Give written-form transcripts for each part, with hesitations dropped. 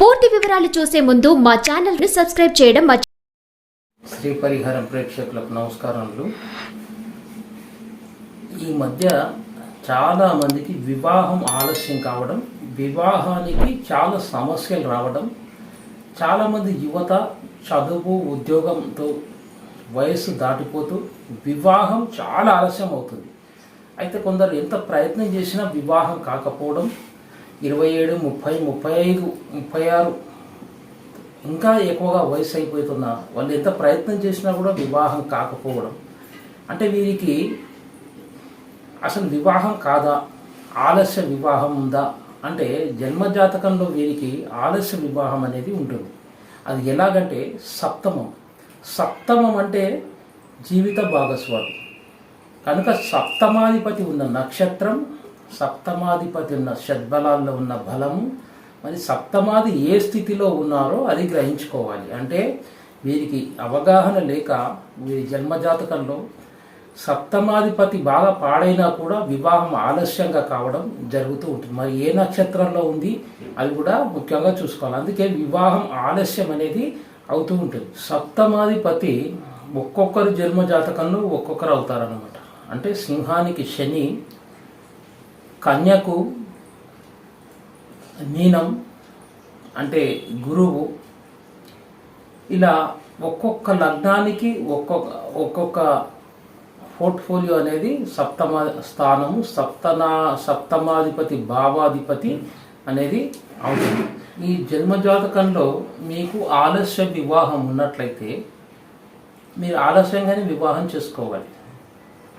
పూర్తి వివరాలు చూసే ముందు మా ఛానల్ ని సబ్స్క్రైబ్ చేయడం శ్రీ పరిహారం ప్రేక్షకులకు నమస్కారములు. ఈ మధ్య చాలా మందికి వివాహం ఆలస్యం కావడం, వివాహానికి చాలా సమస్యలు రావడం, చాలామంది యువత చదువు ఉద్యోగంతో వయస్సు దాటిపోతూ వివాహం చాలా ఆలస్యం అవుతుంది. అయితే కొందరు ఎంత ప్రయత్నం చేసినా వివాహం కాకపోవడం, 27, 30, 35, 36 ఇంకా ఎక్కువగా వయసు అయిపోతున్నా వాళ్ళు ఎంత ప్రయత్నం చేసినా కూడా వివాహం కాకపోవడం. అంటే వీరికి అసలు వివాహం కాదా, ఆలస్య వివాహం ఉందా అంటే జన్మజాతకంలో వీరికి ఆలస్య వివాహం అనేది ఉంటుంది. అది ఎలాగంటే సప్తమం అంటే జీవిత భాగస్వామి కనుక సప్తమాధిపతి ఉన్న నక్షత్రం, సప్తమాధిపతి ఉన్న షడ్బలాల్లో ఉన్న బలము, మరి సప్తమాది ఏ స్థితిలో ఉన్నారో అది గ్రహించుకోవాలి. అంటే వీరికి అవగాహన లేక వీరి జన్మజాతకంలో సప్తమాధిపతి బాగా పాడైనా కూడా వివాహం ఆలస్యంగా కావడం జరుగుతూ ఉంటుంది. మరి ఏ నక్షత్రంలో ఉంది అది కూడా ముఖ్యంగా చూసుకోవాలి. అందుకే వివాహం ఆలస్యం అనేది అవుతూ ఉంటుంది. సప్తమాధిపతి ఒక్కొక్కరు జన్మజాతకంలో ఒక్కొక్కరు అవుతారన్నమాట. అంటే సింహానికి శని, కన్యకు మీనం అంటే గురువు, ఇలా ఒక్కొక్క లగ్నానికి ఒక్కొక్క పోర్ట్ఫోలియో అనేది సప్తమ స్థానము, సప్తమాధిపతి భావాధిపతి అనేది అవుతుంది. ఈ జన్మజాతకంలో మీకు ఆలస్య వివాహం ఉన్నట్లయితే మీరు ఆలస్యంగానే వివాహం చేసుకోవాలి.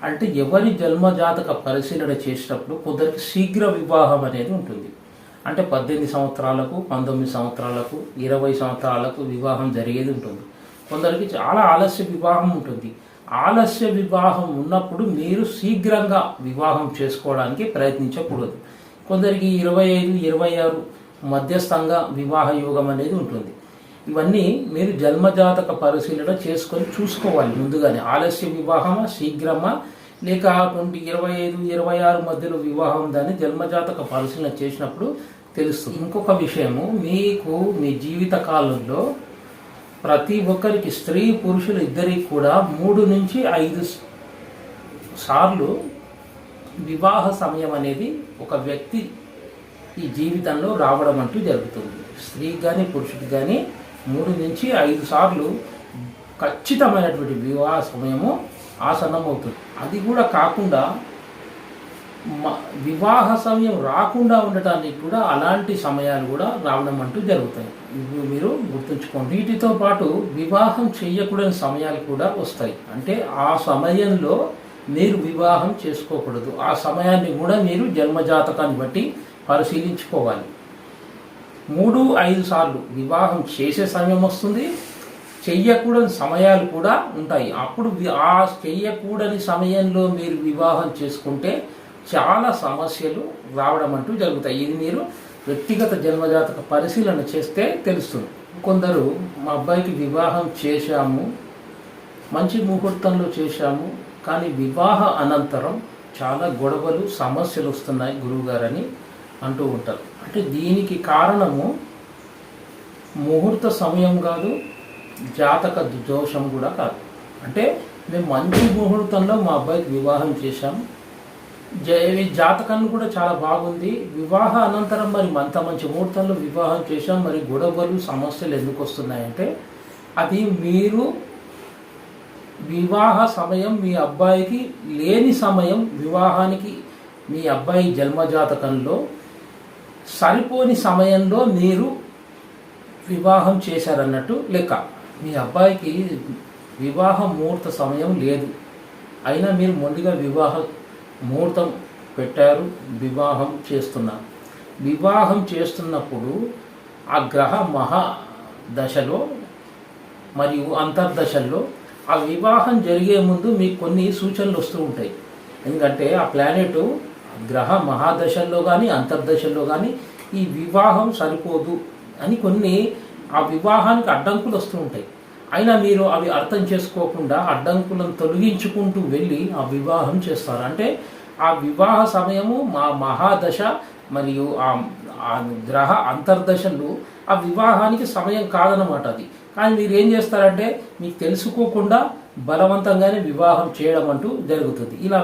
అంటే ఎవరి జన్మజాతక పరిశీలన చేసినప్పుడు కొందరికి శీఘ్ర వివాహం అనేది ఉంటుంది. అంటే 18 సంవత్సరాలకు, 19 సంవత్సరాలకు, 20 సంవత్సరాలకు వివాహం జరిగేది ఉంటుంది. కొందరికి చాలా ఆలస్య వివాహం ఉంటుంది. ఆలస్య వివాహం ఉన్నప్పుడు మీరు శీఘ్రంగా వివాహం చేసుకోవడానికి ప్రయత్నించకూడదు. కొందరికి 25, 26 మధ్యస్థంగా వివాహ యోగం అనేది ఉంటుంది. ఇవన్నీ మీరు జన్మజాతక పరిశీలన చేసుకొని చూసుకోవాలి ముందుగానే. ఆలస్య వివాహమా, శీఘ్రమా, లేక 25, 26 మధ్యలో వివాహం దాన్ని జన్మజాతక పరిశీలన చేసినప్పుడు తెలుస్తుంది. ఇంకొక విషయము, మీకు మీ జీవిత కాలంలో ప్రతి ఒక్కరికి, స్త్రీ పురుషులు ఇద్దరికి కూడా 3 నుంచి 5 సార్లు వివాహ సమయం అనేది ఒక వ్యక్తి ఈ జీవితంలో రావడం అంటూ జరుగుతుంది. స్త్రీకి కానీ పురుషుడికి కానీ 3 నుంచి 5 సార్లు ఖచ్చితమైనటువంటి వివాహ సమయము ఆసన్నమవుతుంది. అది కూడా కాకుండా వివాహ సమయం రాకుండా ఉండటానికి కూడా అలాంటి సమయాలు కూడా రావడం అంటూ జరుగుతాయి. ఇవి మీరు గుర్తుంచుకోండి. వీటితో పాటు వివాహం చేయకూడని సమయాలు కూడా వస్తాయి. అంటే ఆ సమయంలో మీరు వివాహం చేసుకోకూడదు. ఆ సమయాన్ని కూడా మీరు జన్మజాతకాన్ని బట్టి పరిశీలించుకోవాలి. 3, 5 సార్లు వివాహం చేసే సమయం వస్తుంది, చెయ్యకూడని సమయాలు కూడా ఉంటాయి. అప్పుడు ఆ చెయ్యకూడని సమయంలో మీరు వివాహం చేసుకుంటే చాలా సమస్యలు రావడం అంటూ జరుగుతాయి. ఇది మీరు వ్యక్తిగత జన్మజాతక పరిశీలన చేస్తే తెలుస్తుంది. కొందరు మా అబ్బాయికి వివాహం చేశాము, మంచి ముహూర్తంలో చేశాము, కానీ వివాహ అనంతరం చాలా గొడవలు, సమస్యలు వస్తున్నాయి గురువుగారని అంటూ ఉంటారు. అంటే దీనికి కారణము ముహూర్త సమయం కాదు, జాతక దోషం కూడా కాదు. అంటే మేము మంచి ముహూర్తంలో మా అబ్బాయికి వివాహం చేశాం, జాతకాన్ని కూడా చాలా బాగుంది, వివాహ అనంతరం మరి అంత మంచి ముహూర్తంలో వివాహం చేశాం, మరి గొడవలు, సమస్యలు ఎందుకు వస్తున్నాయంటే అది మీరు వివాహ సమయం మీ అబ్బాయికి లేని సమయం, వివాహానికి మీ అబ్బాయి జన్మజాతకంలో సరిపోని సమయంలో మీరు వివాహం చేశారన్నట్టు లెక్క. మీ అబ్బాయికి వివాహ ముహూర్త సమయం లేదు, అయినా మీరు ముందుగా వివాహ ముహూర్తం పెట్టారు, వివాహం చేస్తున్నారు. వివాహం చేస్తున్నప్పుడు ఆ గ్రహ మహాదశలో మరియు అంతర్దశల్లో ఆ వివాహం జరిగే ముందు మీకు కొన్ని సూచనలు వస్తూ ఉంటాయి. ఎందుకంటే ఆ ప్లానెట్ గ్రహ మహాదశల్లో కానీ అంతర్దశల్లో కానీ ఈ వివాహం సరిపోదు అని కొన్ని ఆ వివాహానికి అడ్డంకులు వస్తూ ఉంటాయి. అయినా మీరు అవి అర్థం చేసుకోకుండా అడ్డంకులను తొలగించుకుంటూ వెళ్ళి ఆ వివాహం చేస్తారు. అంటే ఆ వివాహ సమయము మా మహాదశ మరియు ఆ గ్రహ అంతర్దశలు ఆ వివాహానికి సమయం కాదనమాట అది. కానీ మీరు ఏం చేస్తారంటే మీకు తెలుసుకోకుండా బలవంతంగానే వివాహం చేయడం అంటూ జరుగుతుంది. ఇలా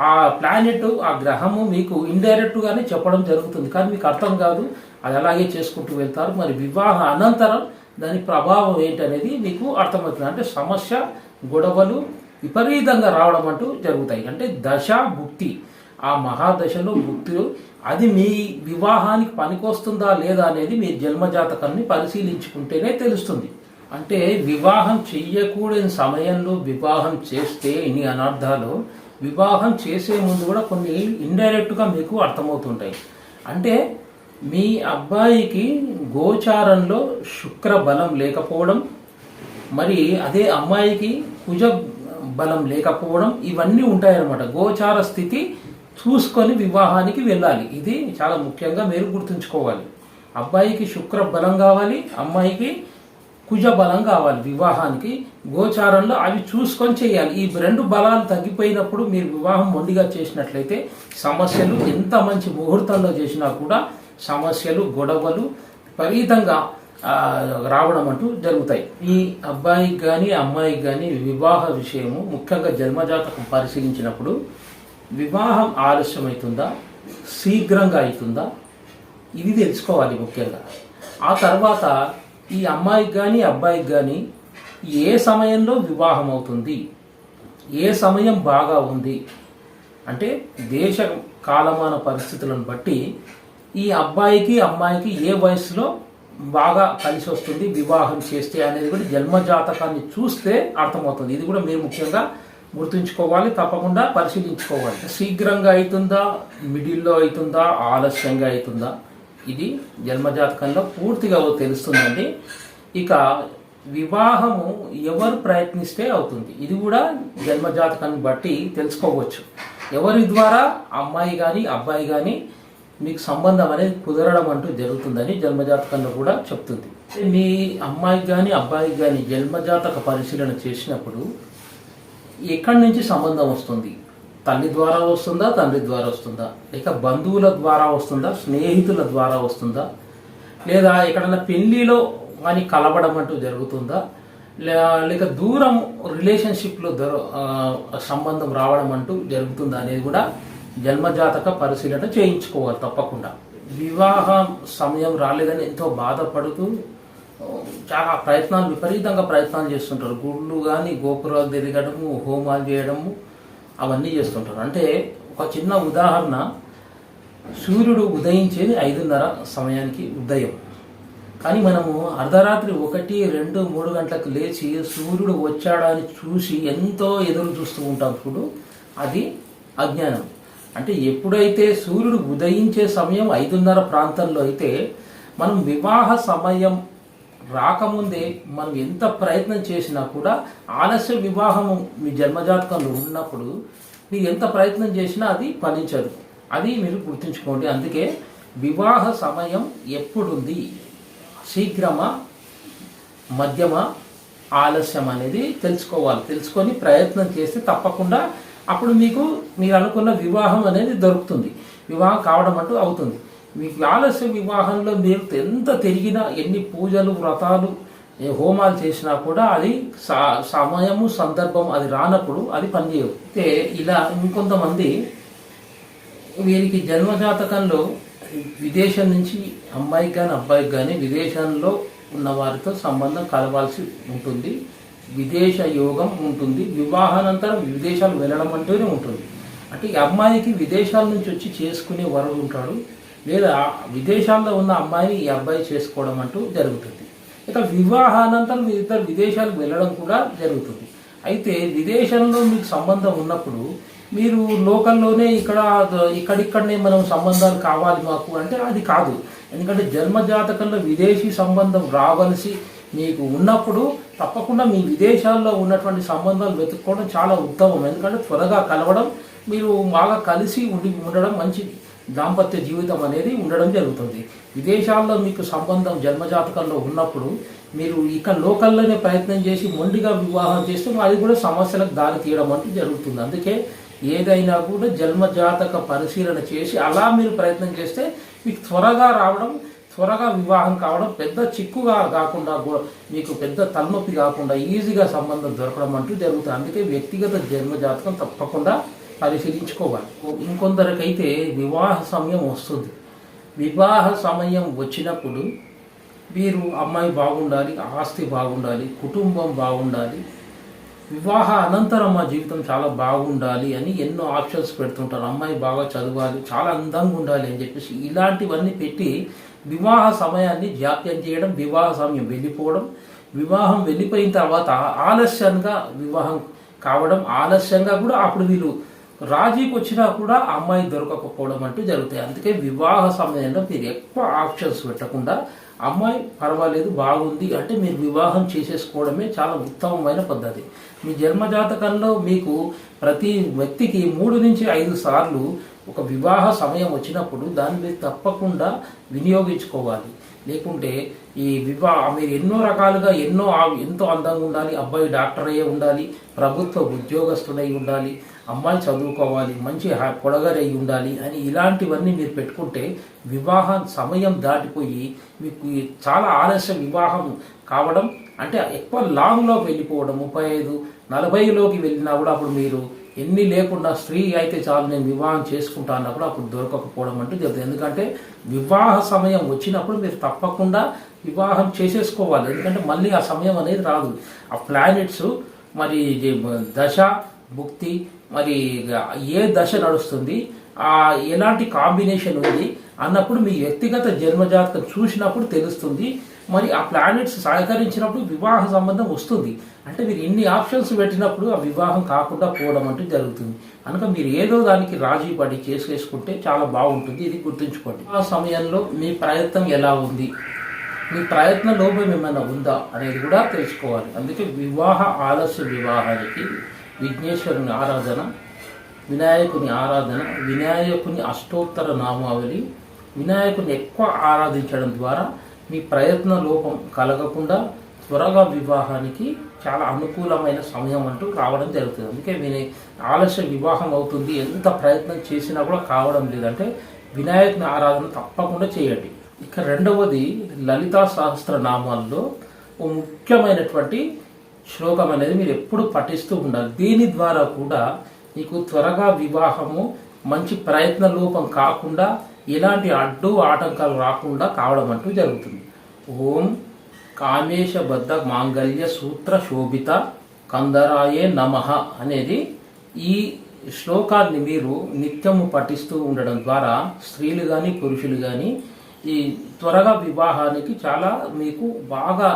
ఆ ప్లానెట్, ఆ గ్రహము మీకు ఇండైరెక్ట్గానే చెప్పడం జరుగుతుంది, కానీ మీకు అర్థం కాదు. అది అలాగే చేసుకుంటూ వెళ్తారు. మరి వివాహ అనంతరం దాని ప్రభావం ఏంటనేది మీకు అర్థమవుతుంది. అంటే సమస్య, గొడవలు విపరీతంగా రావడం అంటూ జరుగుతాయి. అంటే దశ భుక్తి, ఆ మహాదశలో భుక్తులు అది మీ వివాహానికి పనికొస్తుందా లేదా అనేది మీ జన్మజాతకాన్ని పరిశీలించుకుంటేనే తెలుస్తుంది. అంటే వివాహం చెయ్యకూడని సమయంలో వివాహం చేస్తే ఇన్ని అనర్థాలు వివాహం చేసే ముందు కూడా కొన్ని ఇండైరెక్ట్గా మీకు అర్థమవుతుంటాయి. అంటే మీ అబ్బాయికి గోచారంలో శుక్ర బలం లేకపోవడం, మరి అదే అమ్మాయికి కుజ బలం లేకపోవడం, ఇవన్నీ ఉంటాయన్నమాట. గోచార స్థితి చూసుకొని వివాహానికి వెళ్ళాలి. ఇది చాలా ముఖ్యంగా మీరు గుర్తుంచుకోవాలి. అబ్బాయికి శుక్ర బలం కావాలి, అమ్మాయికి కుజ బలం కావాలి. వివాహానికి గోచారంలో అవి చూసుకొని చేయాలి. ఈ రెండు బలాలు తగ్గిపోయినప్పుడు మీరు వివాహం మొండిగా చేసినట్లయితే సమస్యలు, ఎంత మంచి ముహూర్తంలో చేసినా కూడా సమస్యలు, గొడవలు విపరీతంగా రావడం అంటూ జరుగుతాయి. ఈ అబ్బాయికి కానీ అమ్మాయికి కానీ వివాహ విషయము ముఖ్యంగా జన్మజాతకం పరిశీలించినప్పుడు వివాహం ఆలస్యమవుతుందా, శీఘ్రంగా అవుతుందా, ఇది తెలుసుకోవాలి ముఖ్యంగా. ఆ తర్వాత ఈ అమ్మాయికి కానీ అబ్బాయికి కానీ ఏ సమయంలో వివాహం అవుతుంది, ఏ సమయం బాగా ఉంది అంటే దేశ కాలమాన పరిస్థితులను బట్టి ఈ అబ్బాయికి అమ్మాయికి ఏ వయసులో బాగా కలిసి వస్తుంది వివాహం చేస్తే అనేది కూడా జన్మజాతకాన్ని చూస్తే అర్థమవుతుంది. ఇది కూడా మీరు ముఖ్యంగా గుర్తుంచుకోవాలి, తప్పకుండా పరిశీలించుకోవాలి. శీఘ్రంగా అవుతుందా, మిడిల్లో అవుతుందా, ఆలస్యంగా అవుతుందా, ఇది జన్మజాతకంలో పూర్తిగా తెలుస్తుందండి. ఇక వివాహము ఎవరు ప్రయత్నిస్తే అవుతుంది, ఇది కూడా జన్మజాతకాన్ని బట్టి తెలుసుకోవచ్చు. ఎవరి ద్వారా అమ్మాయి కానీ అబ్బాయి కానీ మీకు సంబంధం అనేది కుదరడం అంటూ జరుగుతుందని జన్మజాతకంలో కూడా చెప్తుంది. మీ అమ్మాయికి కానీ అబ్బాయికి కానీ జన్మజాతక పరిశీలన చేసినప్పుడు ఎక్కడి నుంచి సంబంధం వస్తుంది, తల్లి ద్వారా వస్తుందా, తండ్రి ద్వారా వస్తుందా, లేక బంధువుల ద్వారా వస్తుందా, స్నేహితుల ద్వారా వస్తుందా, లేదా ఎక్కడైనా పెళ్లిలో కానీ కలవడం అంటూ జరుగుతుందా, లేక దూరం రిలేషన్షిప్లో సంబంధం రావడం అంటూ జరుగుతుందా అనేది కూడా జన్మజాతక పరిశీలన చేయించుకోవాలి తప్పకుండా. వివాహం సమయం రాలేదని ఎంతో బాధపడుతూ చాలా విపరీతంగా ప్రయత్నాలు చేస్తుంటారు. గుళ్ళు కానీ గోపురాలు తిరగడము, హోమాలు చేయడము, అవన్నీ చేస్తుంటారు. అంటే ఒక చిన్న ఉదాహరణ, సూర్యుడు ఉదయించేది 5:30 సమయానికి ఉదయం, కానీ మనము అర్ధరాత్రి 1, 2, 3 గంటలకు లేచి సూర్యుడు వచ్చాడని చూసి ఎంతో ఎదురు చూస్తూ ఉంటాం చూడు, అది అజ్ఞానం. అంటే ఎప్పుడైతే సూర్యుడు ఉదయించే సమయం 5:30 ప్రాంతంలో అయితే మనం వివాహ సమయం రాకముందే మనం ఎంత ప్రయత్నం చేసినా కూడా ఆలస్య వివాహము మీ జన్మజాతకంలో ఉన్నప్పుడు మీరు ఎంత ప్రయత్నం చేసినా అది ఫలించదు. అది మీరు గుర్తుంచుకోండి. అందుకే వివాహ సమయం ఎప్పుడుంది, శీఘ్రమా, మధ్యమా, ఆలస్యం అనేది తెలుసుకోవాలి. తెలుసుకొని ప్రయత్నం చేస్తే తప్పకుండా అప్పుడు మీరు అనుకున్న వివాహం అనేది దొరుకుతుంది, వివాహం కావడం అంటూ అవుతుంది. మీకు ఆలస్య వివాహంలో మీరు ఎంత తిరిగినా, ఎన్ని పూజలు, వ్రతాలు, హోమాలు చేసినా కూడా అది సమయము, సందర్భం అది రానప్పుడు అది పనిచేయదు. అయితే ఇలా ఇంకొంతమంది వీరికి జన్మజాతకంలో విదేశం నుంచి అమ్మాయికి కానీ అబ్బాయికి కానీ విదేశంలో ఉన్న వారితో సంబంధం కలవాల్సి ఉంటుంది, విదేశ యోగం ఉంటుంది, వివాహానంతరం విదేశాలు వెళ్ళడం అంటూనే ఉంటుంది. అంటే ఈ అమ్మాయికి విదేశాల నుంచి వచ్చి చేసుకునే వరుడు ఉంటాడు, లేదా విదేశాల్లో ఉన్న అమ్మాయిని ఈ అబ్బాయి చేసుకోవడం అంటూ జరుగుతుంది. ఇక వివాహానంతరం ఇద్దరు విదేశాలకు వెళ్ళడం కూడా జరుగుతుంది. అయితే విదేశంలో మీకు సంబంధం ఉన్నప్పుడు మీరు లోకల్లోనే ఇక్కడిక్కడనే మనం సంబంధాలు కావాలి మాకు అంటే అది కాదు. ఎందుకంటే జన్మజాతకంలో విదేశీ సంబంధం రావలసి మీకు ఉన్నప్పుడు తప్పకుండా మీ విదేశాల్లో ఉన్నటువంటి సంబంధాలు వెతుక్కోవడం చాలా ఉత్తమం. ఎందుకంటే త్వరగా కలవడం, మీరు బాగా కలిసి ఉండడం, మంచి దాంపత్య జీవితం అనేది ఉండడం జరుగుతుంది. విదేశాల్లో మీకు సంబంధం జన్మజాతకంలో ఉన్నప్పుడు మీరు ఇక్కడ లోకల్లోనే ప్రయత్నం చేసి మొండిగా వివాహం చేస్తే అది కూడా సమస్యలకు దారి తీయడం అంటూ జరుగుతుంది. అందుకే ఏదైనా కూడా జన్మజాతక పరిశీలన చేసి అలా మీరు ప్రయత్నం చేస్తే మీకు త్వరగా రావడం, త్వరగా వివాహం కావడం, పెద్ద చిక్కుగా కాకుండా మీకు పెద్ద తలనొప్పి కాకుండా ఈజీగా సంబంధం దొరకడం అంటూ జరుగుతుంది. అందుకే వ్యక్తిగత జన్మజాతకం తప్పకుండా పరిశీలించుకోవాలి. ఇంకొందరికైతే వివాహ సమయం వస్తుంది. వివాహ సమయం వచ్చినప్పుడు మీరు అమ్మాయి బాగుండాలి, ఆస్తి బాగుండాలి, కుటుంబం బాగుండాలి, వివాహ అనంతరం మా జీవితం చాలా బాగుండాలి అని ఎన్నో ఆప్షన్స్ పెడుతుంటారు. అమ్మాయి బాగా చదవాలి, చాలా అందంగా ఉండాలి అని చెప్పేసి ఇలాంటివన్నీ పెట్టి వివాహ సమయాన్ని జాప్యం చేయడం, వివాహ సమయం వెళ్ళిపోవడం, వివాహం వెళ్ళిపోయిన తర్వాత ఆలస్యంగా వివాహం కావడం, ఆలస్యంగా కూడా అప్పుడు వీళ్ళు రాజీకి వచ్చినా కూడా అమ్మాయి దొరకకపోవడం అంటూ జరుగుతాయి. అందుకే వివాహ సమయంలో మీరు ఎక్కువ ఆప్షన్స్ పెట్టకుండా అమ్మాయి పర్వాలేదు బాగుంది అంటే మీరు వివాహం చేసేసుకోవడమే చాలా ఉత్తమమైన పద్ధతి. మీ జన్మజాతకంలో మీకు ప్రతి వ్యక్తికి 3 నుంచి 5 సార్లు ఒక వివాహ సమయం వచ్చినప్పుడు దాన్ని తప్పకుండా వినియోగించుకోవాలి. లేకుంటే ఈ మీరు ఎన్నో రకాలుగా ఎంతో అందంగా ఉండాలి, అబ్బాయి డాక్టర్ అయ్యే ఉండాలి, ప్రభుత్వ ఉద్యోగస్తుడై ఉండాలి, అమ్మాయి చదువుకోవాలి, మంచి పొడగరై ఉండాలి అని ఇలాంటివన్నీ మీరు పెట్టుకుంటే వివాహ సమయం దాటిపోయి మీకు చాలా ఆలస్యం వివాహం కావడం, అంటే ఎక్కువ లాంగ్లో వెళ్ళిపోవడం, 35, 40లోకి వెళ్ళినా కూడా అప్పుడు మీరు ఎన్ని లేకుండా స్త్రీ అయితే చాలు నేను వివాహం చేసుకుంటా అన్నప్పుడు అప్పుడు దొరకకపోవడం అంటూ జరుగుతుంది. ఎందుకంటే వివాహ సమయం వచ్చినప్పుడు మీరు తప్పకుండా వివాహం చేసేసుకోవాలి. ఎందుకంటే మళ్ళీ ఆ సమయం అనేది రాదు. ఆ ప్లానెట్స్ మరి దశ భుక్తి మరి ఏ దశ నడుస్తుంది, ఎలాంటి కాంబినేషన్ ఉంది అన్నప్పుడు మీ వ్యక్తిగత జన్మజాతకం చూసినప్పుడు తెలుస్తుంది. మరి ఆ ప్లానెట్స్ సహకరించినప్పుడు వివాహ సంబంధం వస్తుంది. అంటే మీరు ఇన్ని ఆప్షన్స్ పెట్టినప్పుడు ఆ వివాహం కాకుండా పోవడం అంటూ జరుగుతుంది. కనుక మీరు ఏదో దానికి రాజీ పడి చేసుకుంటే చాలా బాగుంటుంది. ఇది గుర్తుంచుకోండి. ఆ సమయంలో మీ ప్రయత్నం ఎలా ఉంది, మీ ప్రయత్న లోపం ఏమైనా ఉందా అనేది కూడా తెలుసుకోవాలి. అందుకే వివాహ ఆలస్య వివాహానికి విఘ్నేశ్వరుని ఆరాధన, వినాయకుని ఆరాధన, వినాయకుని అష్టోత్తర నామావళి, వినాయకుని ఎక్కువ ఆరాధించడం ద్వారా మీ ప్రయత్న లోపం కలగకుండా త్వరగా వివాహానికి చాలా అనుకూలమైన సమయం అంటూ రావడం జరుగుతుంది. అందుకే ఆలస్య వివాహం అవుతుంది, ఎంత ప్రయత్నం చేసినా కూడా కావడం లేదంటే వినాయకుని ఆరాధన తప్పకుండా చేయండి. ఇక రెండవది లలితా సహస్రనామాల్లో ఓ ముఖ్యమైనటువంటి శ్లోకం అనేది మీరు ఎప్పుడు పఠిస్తూ ఉండాలి. దీని ద్వారా కూడా మీకు త్వరగా వివాహము, మంచి ప్రయత్న లోపం కాకుండా ఎలాంటి ఆటంకాలు రాకుండా కావడం అంటూ జరుగుతుంది. ఓం కామేశబద్ధ మాంగళ్య సూత్ర శోభిత కందరాయే నమః అనేది ఈ శ్లోకాన్ని మీరు నిత్యము పఠిస్తూ ఉండడం ద్వారా స్త్రీలు కానీ పురుషులు కానీ ఈ త్వరగా వివాహానికి చాలా మీకు బాగా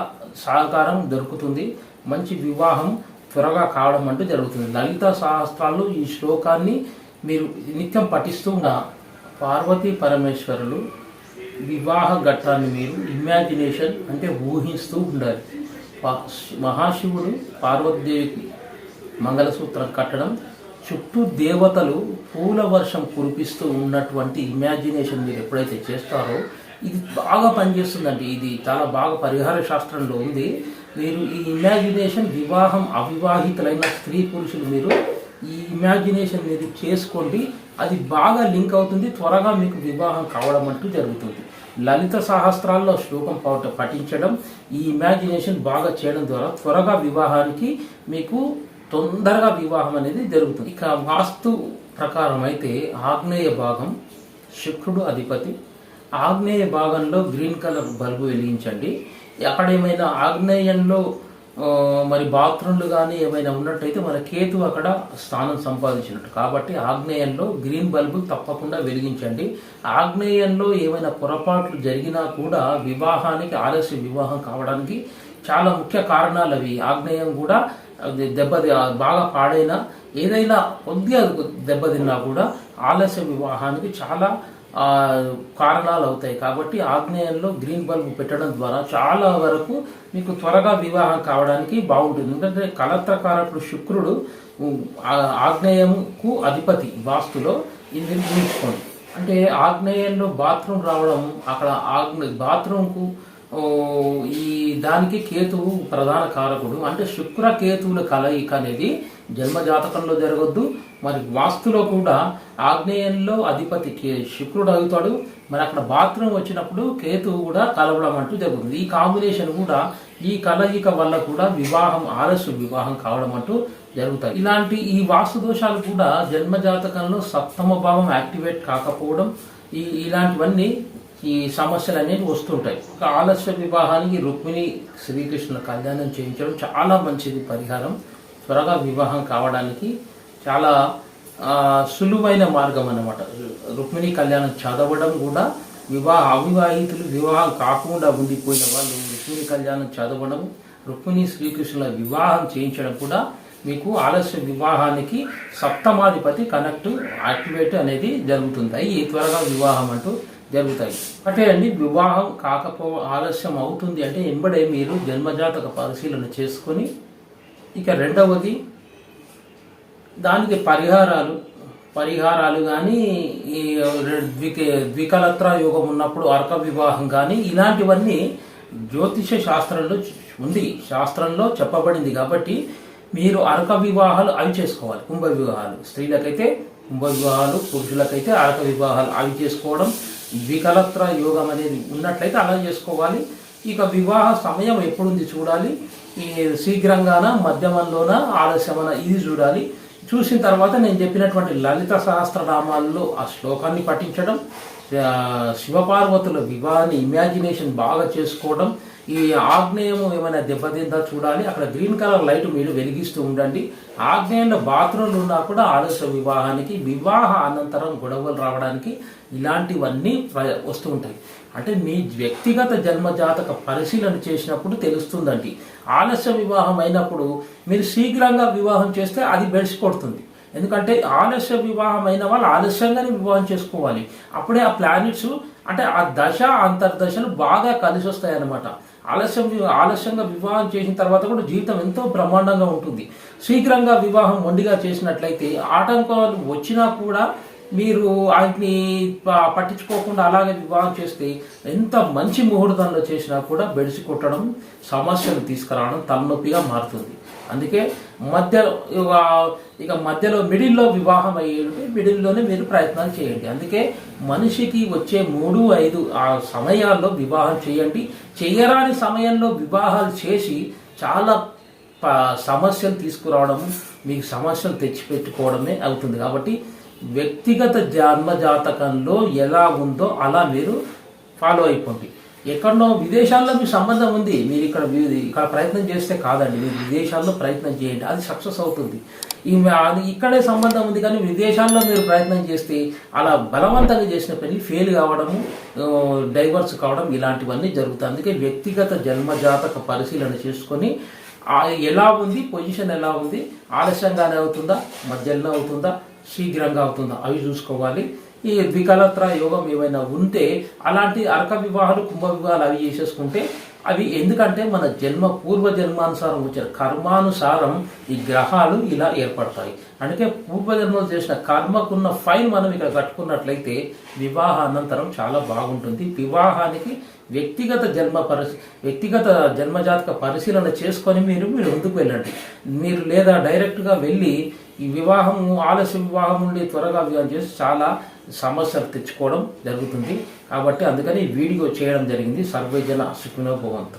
సహకారం దొరుకుతుంది. మంచి వివాహం త్వరగా కావడం అంటూ జరుగుతుంది. లలిత సహస్రాలు ఈ శ్లోకాన్ని మీరు నిత్యం పఠిస్తూ ఉన్న పార్వతీ పరమేశ్వరులు వివాహ ఘట్టాన్ని మీరు ఇమాజినేషన్ అంటే ఊహిస్తూ ఉండాలి. మహాశివుడు పార్వతీదేవికి మంగళసూత్రం కట్టడం, చుట్టూ దేవతలు పూల వర్షం కురిపిస్తూ ఉన్నటువంటి ఇమాజినేషన్ మీరు ఎప్పుడైతే చేస్తారో ఇది బాగా పనిచేస్తుందండి. ఇది చాలా బాగా పరిహార శాస్త్రంలో ఉంది. మీరు ఈ ఇమాజినేషన్ వివాహం అవివాహితులైన స్త్రీ పురుషులు మీరు ఈ ఇమాజినేషన్ మీరు చేసుకోండి, అది బాగా లింక్ అవుతుంది, త్వరగా మీకు వివాహం కావడం అంటూ జరుగుతుంది. లలిత సహస్రాల్లో శ్లోకం పఠించడం, ఈ ఇమాజినేషన్ బాగా చేయడం ద్వారా త్వరగా వివాహానికి మీకు తొందరగా వివాహం అనేది జరుగుతుంది. ఇక వాస్తు ప్రకారం అయితే ఆగ్నేయ భాగం శుక్రుడు అధిపతి. ఆగ్నేయ భాగంలో గ్రీన్ కలర్ బల్బు వెలిగించండి. అక్కడ ఏమైనా ఆగ్నేయంలో మరి బాత్రూమ్లు కానీ ఏమైనా ఉన్నట్టయితే మన కేతు అక్కడ స్థానం సంపాదించినట్టు. కాబట్టి ఆగ్నేయంలో గ్రీన్ బల్బు తప్పకుండా వెలిగించండి. ఆగ్నేయంలో ఏమైనా పొరపాట్లు జరిగినా కూడా వివాహానికి ఆలస్య వివాహం కావడానికి చాలా ముఖ్య కారణాలు అవి. ఆగ్నేయం కూడా బాగా పాడైనా ఏదైనా కొద్దిగా దెబ్బతిన్నా కూడా ఆలస్య వివాహానికి చాలా కారణాలు అవుతాయి. కాబట్టి ఆగ్నేయంలో గ్రీన్ బల్బ్ పెట్టడం ద్వారా చాలా వరకు మీకు త్వరగా వివాహం కావడానికి బాగుంటుంది. ఎందుకంటే కలత్రకారకుడు శుక్రుడు ఆగ్నేయంకు అధిపతి వాస్తులో, ఇది గుర్తుంచుకోండి. అంటే ఆగ్నేయంలో బాత్రూమ్ రావడం, అక్కడ బాత్రూమ్కు ఈ దానికి కేతువు ప్రధాన కారకుడు. అంటే శుక్ర కేతువుల కలయిక అనేది జన్మ జాతకంలో జరగద్దు, మరి వాస్తులో కూడా ఆగ్నేయంలో అధిపతి శుక్రుడు అవుతాడు, మరి అక్కడ బాత్రూమ్ వచ్చినప్పుడు కేతువు కూడా కలవడం అంటూ జరుగుతుంది. ఈ కాంబినేషన్ కూడా, ఈ కలయిక వల్ల కూడా ఆలస్య వివాహం కావడం అంటూ జరుగుతాయి. ఇలాంటి ఈ వాస్తు దోషాలు కూడా జన్మజాతకంలో సప్తమ భావం యాక్టివేట్ కాకపోవడం, ఇలాంటివన్నీ ఈ సమస్యలు అనేవి వస్తుంటాయి. ఆలస్య వివాహానికి రుక్మిణి శ్రీకృష్ణుల కళ్యాణం చేయించడం చాలా మంచిది పరిహారం. త్వరగా వివాహం కావడానికి చాలా సులువైన మార్గం అన్నమాట. రుక్మిణి కళ్యాణం చదవడం కూడా అవివాహితులు వివాహం కాకుండా ఉండిపోయిన వాళ్ళు రుక్మిణి కళ్యాణం చదవడం, రుక్మిణి శ్రీకృష్ణుల వివాహం చేయించడం కూడా మీకు ఆలస్య వివాహానికి సప్తమాధిపతి యాక్టివేట్ అనేది జరుగుతుంది. ఈ త్వరగా వివాహం అంటూ జరుగుతాయి. అంటే అండి, వివాహం ఆలస్యం అవుతుంది అంటే ఎంబడే మీరు జన్మజాతక పరిశీలన చేసుకొని, ఇక రెండవది దానికి పరిహారాలు కానీ, ఈ ద్వికలత్ర యోగం ఉన్నప్పుడు అర్క వివాహం కానీ, ఇలాంటివన్నీ జ్యోతిష శాస్త్రంలో చెప్పబడింది. కాబట్టి మీరు అర్క వివాహాలు అవి చేసుకోవాలి. కుంభ వివాహాలు స్త్రీలకైతే కుంభ వివాహాలు, పురుషులకైతే అర్క వివాహాలు అవి చేసుకోవడం. ద్వికలత్ర యోగం అనేది ఉన్నట్లయితే అలా చేసుకోవాలి. ఇక వివాహ సమయం ఎప్పుడుంది చూడాలి. ఈ శీఘ్రంగాన, మధ్యమంలోన, ఆలస్యమన ఇది చూడాలి. చూసిన తర్వాత నేను చెప్పినటువంటి లలిత సహస్రనామాల్లో ఆ శ్లోకాన్ని పఠించడం, శివపార్వతుల వివాహాన్ని ఇమాజినేషన్ బాగా చేసుకోవడం, ఈ ఆగ్నేయం ఏమైనా దెబ్బతిందా చూడాలి. అక్కడ గ్రీన్ కలర్ లైట్ మీరు వెలిగిస్తూ ఉండండి. ఆగ్నేయంలో బాత్రూమ్లు ఉన్నా కూడా ఆలస్య వివాహానికి, వివాహ అనంతరం గొడవలు రావడానికి ఇలాంటివన్నీ వస్తూ ఉంటాయి. అంటే మీ వ్యక్తిగత జన్మజాతక పరిశీలన చేసినప్పుడు తెలుస్తుందండి. ఆలస్య వివాహం అయినప్పుడు మీరు శీఘ్రంగా వివాహం చేస్తే అది బెడిసికొడుతుంది. ఎందుకంటే ఆలస్య వివాహం అయిన వాళ్ళు ఆలస్యంగానే వివాహం చేసుకోవాలి. అప్పుడే ఆ ప్లానెట్స్ అంటే ఆ దశ అంతర్దశలు బాగా కలిసి వస్తాయి అన్నమాట. ఆలస్యంగా వివాహం చేసిన తర్వాత కూడా జీవితం ఎంతో బ్రహ్మాండంగా ఉంటుంది. శీఘ్రంగా వివాహం మొండిగా చేసినట్లయితే ఆటంకాలు వచ్చినా కూడా మీరు వాటిని పట్టించుకోకుండా అలాగే వివాహం చేస్తే ఎంత మంచి ముహూర్తంలో చేసినా కూడా బెడిసి కొట్టడం, సమస్యలు తీసుకురావడం తలనొప్పిగా మారుతుంది. అందుకే మధ్యలో మిడిల్లో వివాహం అయ్యేది, మిడిల్లోనే మీరు ప్రయత్నాలు చేయండి. అందుకే మనిషికి వచ్చే 3-5 ఆ సమయాల్లో వివాహం చేయండి. చేయరాని సమయంలో వివాహాలు చేసి చాలా సమస్యలు తీసుకురావడం, మీకు సమస్యలు తెచ్చిపెట్టుకోవడమే అవుతుంది. కాబట్టి వ్యక్తిగత జన్మజాతకంలో ఎలా ఉందో అలా మీరు ఫాలో అయిపోండి. ఎక్కడో విదేశాల్లో మీ సంబంధం ఉంది, మీరు ఇక్కడ ప్రయత్నం చేస్తే కాదండి, మీరు విదేశాల్లో ప్రయత్నం చేయండి, అది సక్సెస్ అవుతుంది. అది ఇక్కడే సంబంధం ఉంది కానీ విదేశాల్లో మీరు ప్రయత్నం చేస్తే అలా బలవంతంగా చేసిన పని ఫెయిల్ కావడము, డైవర్స్ కావడం ఇలాంటివన్నీ జరుగుతాయి. అందుకే వ్యక్తిగత జన్మజాతక పరిశీలన చేసుకొని ఎలా ఉంది, పొజిషన్ ఎలా ఉంది, ఆలస్యంగానే అవుతుందా, మధ్యలో అవుతుందా, శీఘ్రంగా అవుతుందా, అవి చూసుకోవాలి. ఈ ద్వికలత్ర యోగం ఏమైనా ఉంటే అలాంటి అర్క వివాహాలు, కుంభ వివాహాలు అవి చేసేసుకుంటే అవి, ఎందుకంటే మన పూర్వ జన్మానుసారం వచ్చిన కర్మానుసారం ఈ గ్రహాలు ఇలా ఏర్పడతాయి. అందుకే పూర్వజన్మలు చేసిన కర్మకున్న ఫైల్ మనం ఇక్కడ కట్టుకున్నట్లయితే వివాహ అనంతరం చాలా బాగుంటుంది. వివాహానికి వ్యక్తిగత జన్మజాతక పరిశీలన చేసుకొని మీరు ముందుకు వెళ్ళండి. మీరు లేదా డైరెక్ట్గా వెళ్ళి ఈ ఆలస్య వివాహం నుండి త్వరగా వివాహం చేసి చాలా సమస్యలు తెచ్చుకోవడం జరుగుతుంది. కాబట్టి అందుకని వీడియో చేయడం జరిగింది. సర్వేజన సుఖినో భవంతు.